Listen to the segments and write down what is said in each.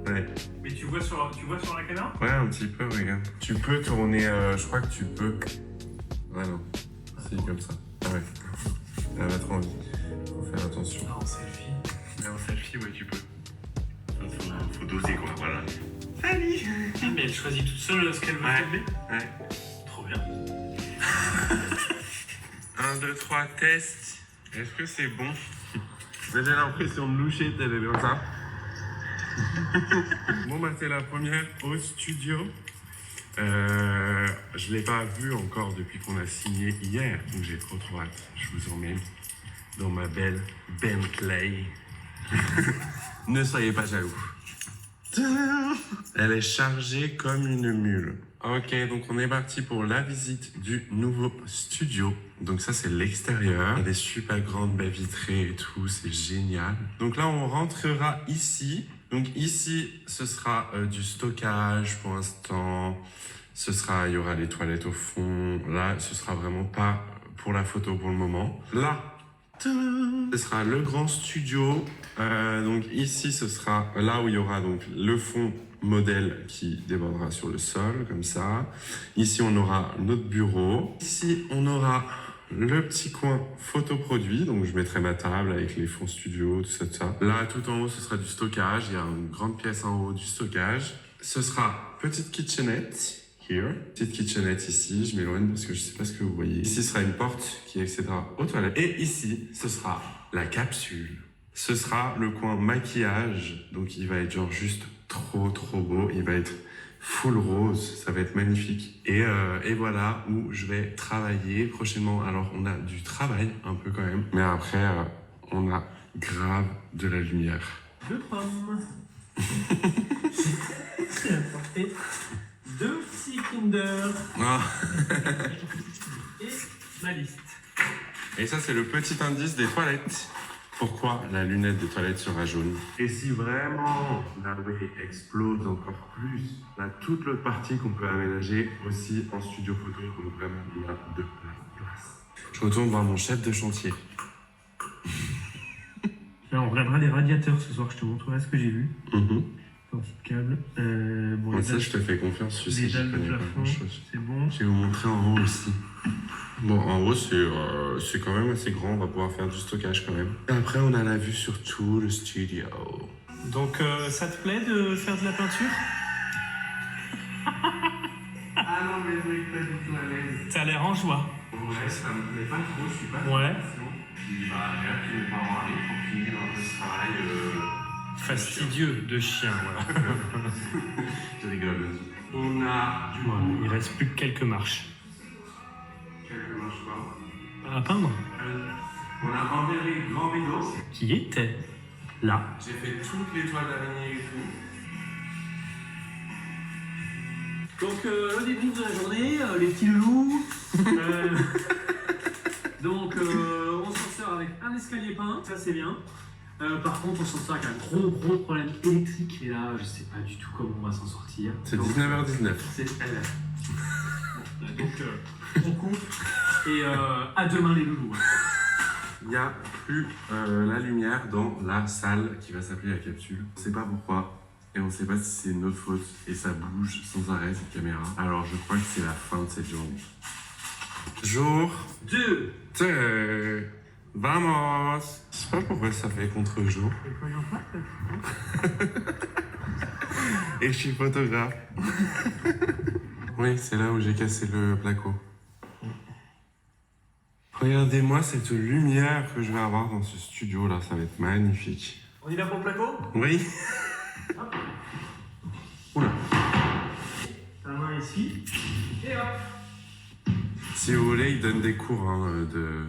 Ouais. Mais tu vois sur la caméra? Ouais, un petit peu, regarde. Tu peux tourner, je crois que tu peux. Ouais, non. C'est comme ça. Ah ouais. Elle va trop envie. Faut faire attention. Ah, en selfie. Mais en selfie, ouais, tu peux. Faut doser, quoi, voilà. Salut! Ah, mais elle choisit toute seule ce qu'elle veut filmer? Ouais. Trop bien. 1, 2, 3, test. Est-ce que c'est bon? J'ai l'impression de loucher, t'es comme ça. Bon, bah, c'est la première au studio. Je l'ai pas vu encore depuis qu'on a signé hier, donc j'ai trop hâte. Je vous emmène dans ma belle Bentley. Ne soyez pas jaloux. Elle est chargée comme une mule. Ok, donc on est parti pour la visite du nouveau studio. Donc ça, c'est l'extérieur. Il y a des super grandes baies vitrées et tout, c'est génial. Donc là, on rentrera ici. Donc ici, ce sera du stockage pour l'instant. Il y aura les toilettes au fond. Là, ce sera vraiment pas pour la photo pour le moment. Là, ce sera le grand studio. Donc ici, ce sera là où il y aura donc le fond modèle qui débordera sur le sol, comme ça. Ici, on aura notre bureau. Ici, on aura le petit coin photoproduit. Donc, je mettrai ma table avec les fonds studio, tout ça, tout ça. Là, tout en haut, ce sera du stockage. Il y a une grande pièce en haut du stockage. Ce sera petite kitchenette. Here. Petite kitchenette ici, je m'éloigne parce que je sais pas ce que vous voyez. Ici sera une porte qui accédera aux toilettes. Et ici, ce sera la capsule. Ce sera le coin maquillage. Donc il va être genre juste trop beau. Il va être full rose. Ça va être magnifique. Et voilà où je vais travailler prochainement. Alors on a du travail un peu quand même. Mais après, on a grave de la lumière. 2 pommes. J'ai apporté 2 petits Kinder. Ah. Et ma liste. Et ça, c'est le petit indice des toilettes. Pourquoi la lunette des toilettes sera jaune? Et si vraiment la wave explose encore plus, on a toute l'autre partie qu'on peut aménager aussi en studio photo, donc vraiment il y a de la place. Je retourne voir mon chef de chantier. Là, on regardera les radiateurs ce soir, je te montrerai ce que j'ai vu. Sortie de câble. Bon, Moi, ça, je te fais confiance, tu sais, les je dalles de connais pas plafond, grand-chose. c'est bon. Je vais vous montrer en haut aussi. Bon, en haut, c'est quand même assez grand, on va pouvoir faire du stockage quand même. Et après, on a la vue sur tout le studio. Donc, ça te plaît de faire de la peinture? Ah non, mais je suis pas du tout à l'aise. T'as l'air en joie. Ouais, ça me plaît pas trop, je suis pas Ouais. Puis bah, regarde, tous mes parents arrivent pour finir un peu ce travail. Fastidieux de chien, voilà. Je rigole. On a du Voilà, il reste plus que quelques marches. quelques marches pas. À peindre? On a enlevé les grands rideaux. Qui était là. J'ai fait toutes les toiles d'araignée et tout. Donc, le début de la journée, les petits loups. Donc, on s'en sort avec un escalier peint, ça c'est bien. Par contre, on s'en sort avec un gros problème électrique. Et là, je sais pas du tout comment on va s'en sortir. C'est 19h19. C'est elle. Donc, on coupe. Et à demain les loulous. Il n'y a plus la lumière dans la salle qui va s'appeler la capsule. On ne sait pas pourquoi. Et on ne sait pas si c'est notre faute. Et ça bouge sans arrêt cette caméra. Alors je crois que c'est la fin de cette journée. Jour 2. Vamos. Je sais pas pourquoi ça fait contre-jour. Et je suis photographe. Oui, c'est là où j'ai cassé le placo. Regardez-moi cette lumière que je vais avoir dans ce studio là, ça va être magnifique. On y va pour le placo? Oui. Oula. Ta main ici. Et hop. Si vous voulez, il donne des cours de...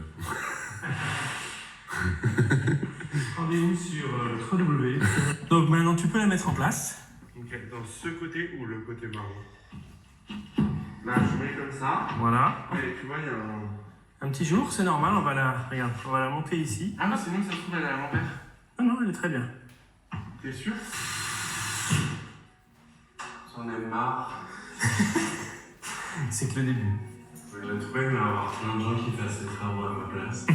Rendez-vous sur le 3W. Donc maintenant tu peux la mettre en place. Ok, dans ce côté ou le côté marron? Là, je mets comme ça. Voilà. Et tu vois, il y a Un petit jour, c'est normal, on va la monter ici. Ah non, sinon ça se trouve elle est à l'envers. Non, elle est très bien. T'es sûr? J'en ai marre. C'est que le début. Je vais trouver, mais il va y avoir plein de gens qui fassent ces travaux à ma place.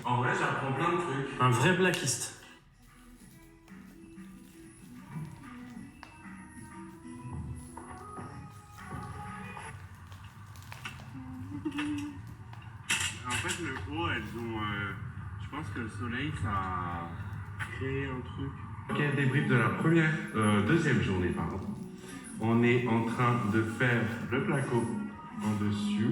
En vrai, j'apprends plein de trucs. Un vrai blackiste. fait, le haut, elles ont... je pense que le soleil, ça a créé un truc. Ok, débrief de la deuxième journée, pardon. On est en train de faire le placo en dessus.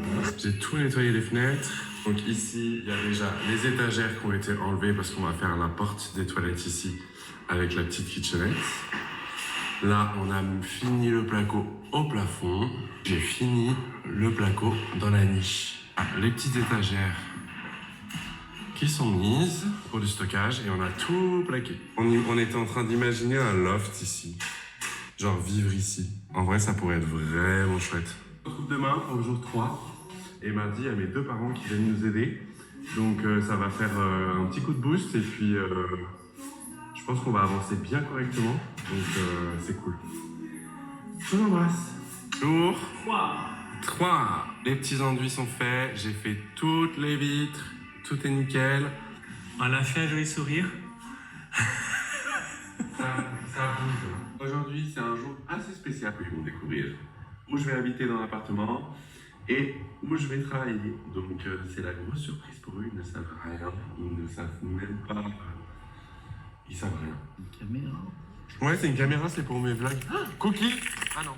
Voilà. J'ai tout nettoyé les fenêtres. Donc ici, il y a déjà les étagères qui ont été enlevées parce qu'on va faire la porte des toilettes ici avec la petite kitchenette. Là, on a fini le placo au plafond. J'ai fini le placo dans la niche. Les petites étagères qui sont mises pour du stockage et on a tout plaqué. On était en train d'imaginer un loft ici. Genre vivre ici. En vrai, ça pourrait être vraiment chouette. On se retrouve demain pour le jour 3. Et mardi, il y a mes 2 parents qui viennent nous aider. Donc ça va faire un petit coup de boost et puis je pense qu'on va avancer bien correctement. Donc c'est cool. Je vous embrasse. Jour 3. Les petits enduits sont faits. J'ai fait toutes les vitres. Tout est nickel. On a fait un joli sourire. Ça bouge. Aujourd'hui, c'est un jour assez spécial que ils vont découvrir. Où je vais habiter dans l'appartement et où je vais travailler. Donc c'est la grosse surprise pour eux. Ils ne savent rien. Ils ne savent même pas. Ils savent rien. Une caméra. Ouais, c'est une caméra, c'est pour mes vlogs. Cookie. Ah non.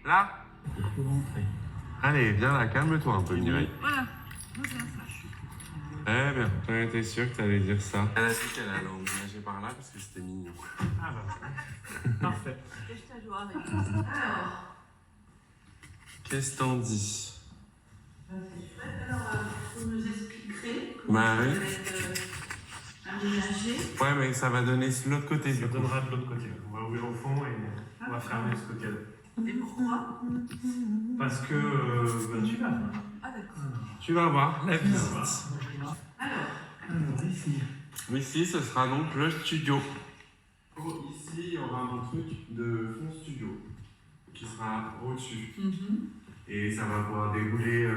Là. Allez, viens là, calme-toi un peu, Mireille. Voilà. Eh bien, j'en étais sûr que t'allais dire ça. Elle a dit qu'elle allait emménager par là parce que c'était mignon. Ah bah, parfait. Alors, Qu'est-ce t'en dis? vous nous expliquerez Bah comment oui. ça va être aménagé. Ouais, mais ça va donner de l'autre côté. Ça donnera de l'autre côté. On va ouvrir au fond et on va fermer ce côté-là. Et pourquoi? Parce que bah, tu vas. Ah d'accord. Tu vas voir la visite. Alors, Ici. Ici, ce sera donc le studio. Ici, il y aura un truc de fond studio qui sera au-dessus. Et ça va pouvoir dérouler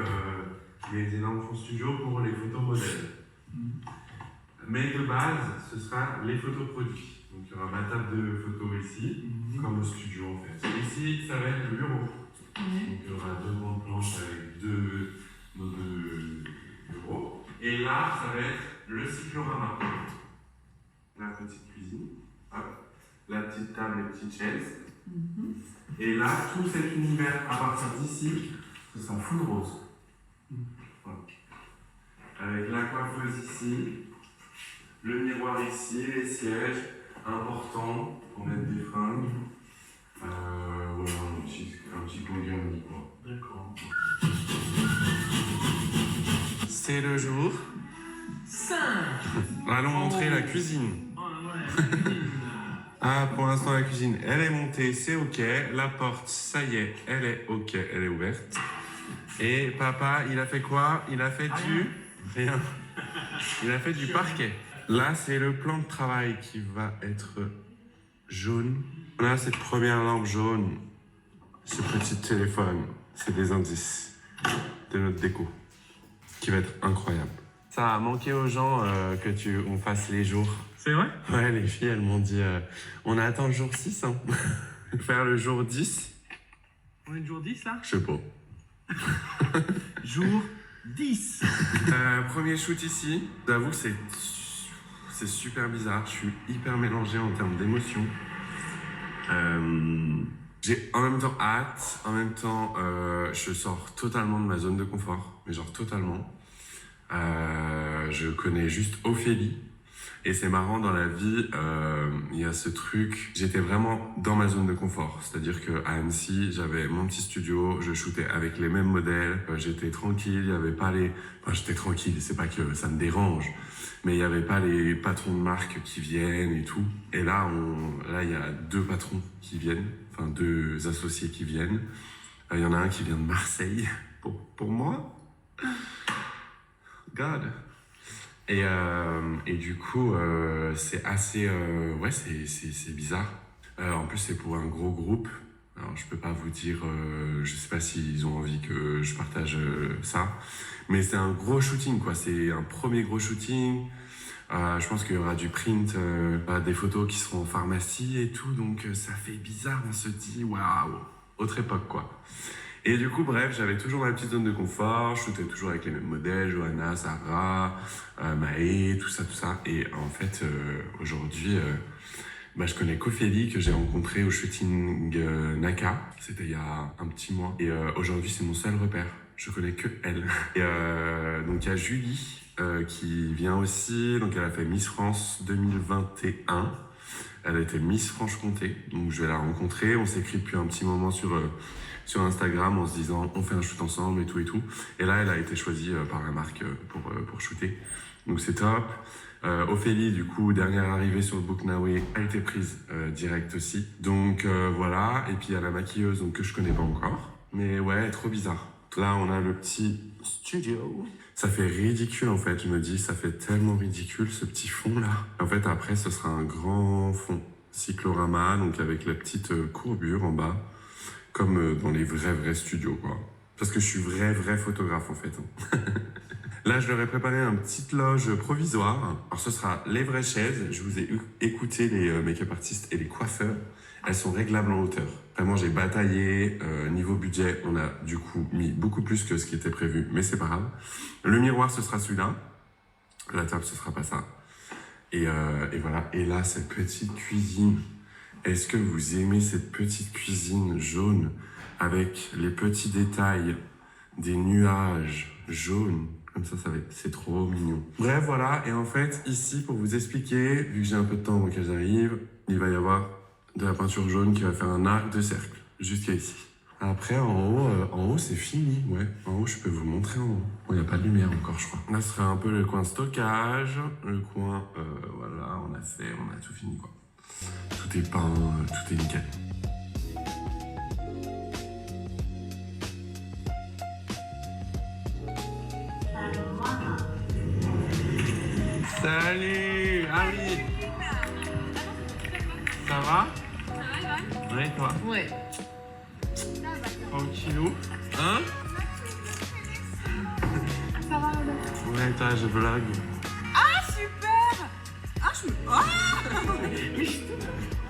les énormes fonds studio pour les photos modèles. Mais de base, ce sera les photos produits. Donc il y aura ma table de photos ici, comme le studio en fait. Ici, ça va être le bureau. Donc il y aura 2 grandes planches avec 2 bureaux. Et là, ça va être le cyclorama. La petite cuisine, hop, la petite table et petite chaise. Et là, tout cet univers à partir d'ici, ce sera full rose. Voilà. Avec la coiffeuse ici, le miroir ici, les sièges importants pour mettre des fringues. Voilà, un petit longueur lit quoi. D'accord. C'est le jour 5. Allons montrer la cuisine. Oh ouais. Ah, pour l'instant, la cuisine, elle est montée, c'est ok. La porte, ça y est, elle est ok, elle est ouverte. Et papa, il a fait quoi? Il a fait Rien. Il a fait du parquet. Là, c'est le plan de travail qui va être jaune. Là, cette première lampe jaune, ce petit téléphone, c'est des indices de notre déco qui va être incroyable. Ça a manqué aux gens on fasse les jours. C'est vrai? Ouais, les filles, elles m'ont dit on attend le jour 6, hein. Faire le jour 10. On est le jour 10 là? Je sais pas. Jour 10. Premier shoot ici. J'avoue que c'est super bizarre. Je suis hyper mélangé en termes d'émotions. J'ai en même temps hâte, en même temps je sors totalement de ma zone de confort, mais genre totalement. Je connais juste Ophélie. Et c'est marrant, dans la vie, il y a ce truc, j'étais vraiment dans ma zone de confort. C'est-à-dire qu'à Annecy, j'avais mon petit studio, je shootais avec les mêmes modèles, j'étais tranquille, il y avait pas les... Enfin, j'étais tranquille, c'est pas que ça me dérange, mais il y avait pas les patrons de marque qui viennent et tout. Et là, il y a 2 patrons qui viennent, enfin 2 associés qui viennent. Il y en a un qui vient de Marseille, pour moi. God. Et du coup, c'est assez... ouais, c'est bizarre. En plus, c'est pour un gros groupe. Alors, je peux pas vous dire... je sais pas s'ils ont envie que je partage ça. Mais c'est un gros shooting, quoi. C'est un premier gros shooting. Je pense qu'il y aura du print, des photos qui seront en pharmacie et tout. Donc, ça fait bizarre. On se dit, waouh, autre époque, quoi. Et du coup, bref, j'avais toujours ma petite zone de confort, je shootais toujours avec les mêmes modèles, Johanna, Sarah, Maë, tout ça. Et en fait, aujourd'hui, je connais qu'Ophélie, que j'ai rencontrée au shooting Naka, c'était il y a un petit mois. Et aujourd'hui, c'est mon seul repère, je connais que elle. Et donc il y a Julie, qui vient aussi, donc elle a fait Miss France 2021. Elle a été Miss Franche-Comté, donc je vais la rencontrer, on s'écrit depuis un petit moment sur Instagram en se disant on fait un shoot ensemble et tout. Et là, elle a été choisie par la marque pour shooter. Donc c'est top. Ophélie, du coup, dernière arrivée sur le Book Nawe, a été prise direct aussi. Donc voilà. Et puis il y a la maquilleuse donc, que je connais pas encore. Mais ouais, trop bizarre. Là, on a le petit studio. Ça fait ridicule en fait, je me dis, ça fait tellement ridicule ce petit fond là. En fait, après, ce sera un grand fond cyclorama, donc avec la petite courbure en bas. Comme dans les vrais studios, quoi. Parce que je suis vrai photographe, en fait. Là, je leur ai préparé une petite loge provisoire. Alors, ce sera les vraies chaises. Je vous ai écouté les make-up artistes et les coiffeurs. Elles sont réglables en hauteur. Vraiment, j'ai bataillé. Niveau budget, on a du coup mis beaucoup plus que ce qui était prévu, mais c'est pas grave. Le miroir, ce sera celui-là. La table, ce sera pas ça. Et voilà. Et là, cette petite cuisine. Est-ce que vous aimez cette petite cuisine jaune avec les petits détails des nuages jaunes? Comme ça va être... C'est trop mignon. Bref, voilà. Et en fait, ici, pour vous expliquer, vu que j'ai un peu de temps avant qu'elles arrivent, il va y avoir de la peinture jaune qui va faire un arc de cercle, jusqu'à ici. Après, en haut, c'est fini. Ouais, en haut, je peux vous montrer en haut. Bon, il n'y a pas de lumière encore, je crois. Là, ce sera un peu le coin stockage. Le coin, voilà, on a tout fini, quoi. Tout est peint, tout est nickel. Salut Harry. Ça va? Ouais, toi? Ouais. Tranquillou. Hein? Ça va, madame? Ouais, toi, je blague. Ah, super! Ah, je me... Ah! Mais je...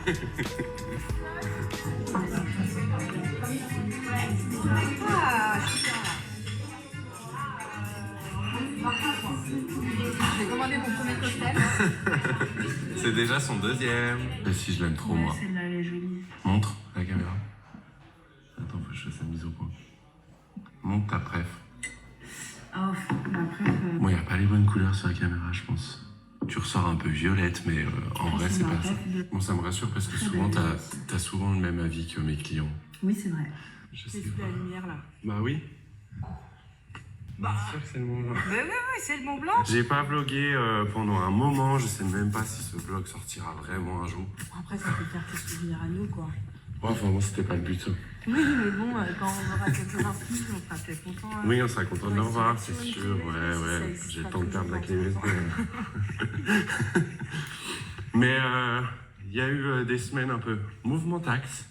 Ah, super! J'ai commandé mon premier cocktail. C'est déjà son deuxième. Et si je l'aime trop, moi. Celle-là, elle est jolie. Montre la caméra. Attends, faut que je fasse la mise au point. Montre ta préf. Oh, ma préf... Bon, il n'y a pas les bonnes couleurs sur la caméra, je pense. Tu ressors un peu violette, mais en vrai, c'est pas ça. Bon, ça me rassure parce que souvent, t'as souvent le même avis que mes clients. Oui, c'est vrai. Je C'est sais sous pas. la lumière, là. Bah oui. Bien sûr que c'est le Mont Blanc. Bah oui, c'est le Mont Blanc. J'ai pas vlogué pendant un moment, je sais même pas si ce vlog sortira vraiment un jour. Après, ça peut faire tes souvenirs à nous, quoi. Ouais, enfin, moi, c'était pas le but. Oui, mais bon, quand on aura quelques inscrits, on sera peut-être content. Hein. Oui, on sera content de le Ouais, revoir, c'est c'est sûr, sûr. une Ouais, clé USB, ouais. ça J'ai le sera temps de perdre la clé toujours USB. Mais il y a eu des semaines un peu mouvementaxes.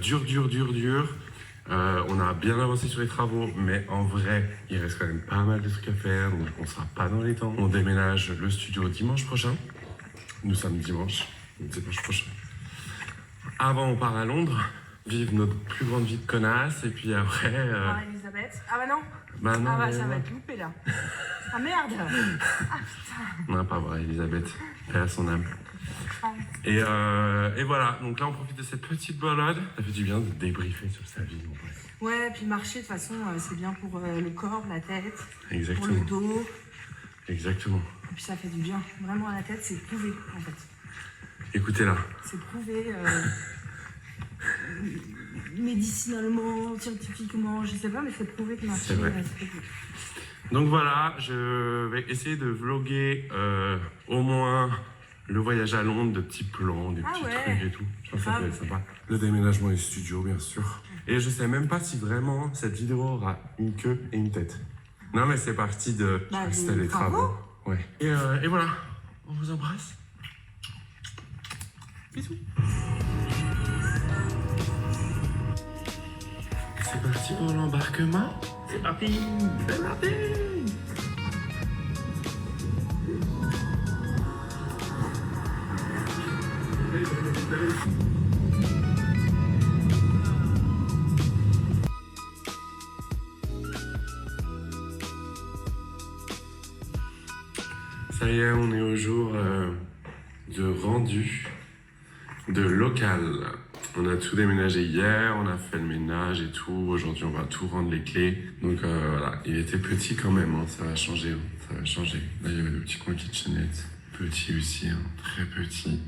Dur. On a bien avancé sur les travaux, mais en vrai, il reste quand même pas mal de trucs à faire, donc on sera pas dans les temps. On déménage le studio dimanche prochain. Nous sommes dimanche prochain. Avant, on part à Londres, vivre notre plus grande vie de connasse, et puis après... Ah, Elisabeth. Ah bah non. Bah non, Ah bah mais ça non. va être loupé là. Ah merde. Ah putain. Non, pas vrai, Elisabeth. Elle a son âme. Et voilà, donc là on profite de cette petite balade. Ça fait du bien de débriefer sur sa vie en vrai. Ouais, puis marcher de toute façon, c'est bien pour le corps, la tête, pour Exactement. le dos. Exactement. Et puis ça fait du bien. Vraiment à la tête, c'est prouvé en fait. Écoutez-la. C'est prouvé médicinalement, scientifiquement, je sais pas, mais c'est prouvé que marcher, C'est vrai. ça fait du bien. Donc voilà, je vais essayer de vlogger au moins le voyage à Londres, de petits plans, des Ah petits ouais. trucs et tout. Je pense que ça peut Grave. être sympa. Le déménagement et le studio, bien sûr. Et je sais même pas si vraiment cette vidéo aura une queue et une tête. Non mais c'est parti de... Bah, c'était des les travaux. travaux. Ouais. Et voilà, on vous embrasse. Bisous. C'est parti pour l'embarquement. C'est parti. C'est parti. Ça y est, on est au jour de rendu de local. On a tout déménagé hier, on a fait le ménage et tout. Aujourd'hui, on va tout rendre les clés. Donc voilà, il était petit quand même, hein. Ça va changer, hein. Ça va changer. Là, il y avait le petit coin kitchenette. Petit aussi, hein. Très petit.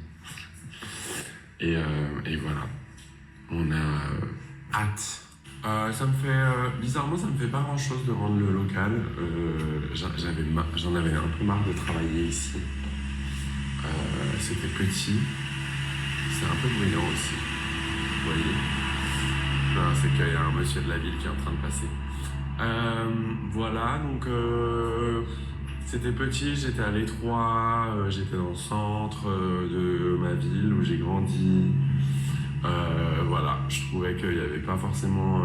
Et voilà, on a hâte. Ça me fait, bizarrement, ça me fait pas grand chose de rendre le local. J'en avais un peu marre de travailler ici. C'était petit. C'est un peu bruyant aussi. Vous voyez? Non, c'est qu'il y a un monsieur de la ville qui est en train de passer. Voilà, donc c'était petit, j'étais à l'étroit, j'étais dans le centre de ma ville où j'ai grandi. Voilà, je trouvais qu'il n'y avait pas forcément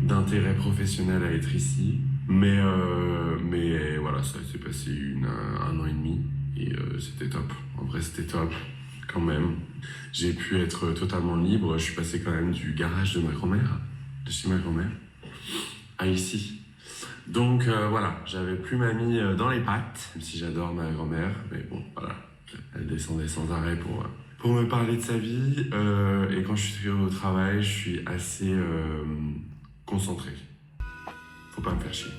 d'intérêt professionnel à être ici. Mais voilà, ça s'est passé un an et demi et c'était top. En vrai, c'était top quand même. J'ai pu être totalement libre. Je suis passé quand même du garage de ma grand-mère, de chez ma grand-mère, à ici. Donc voilà, j'avais plus mamie dans les pattes, même si j'adore ma grand-mère. Mais bon, voilà, elle descendait sans arrêt pour me parler de sa vie. Et quand je suis au travail, je suis assez concentré. Faut pas me faire chier.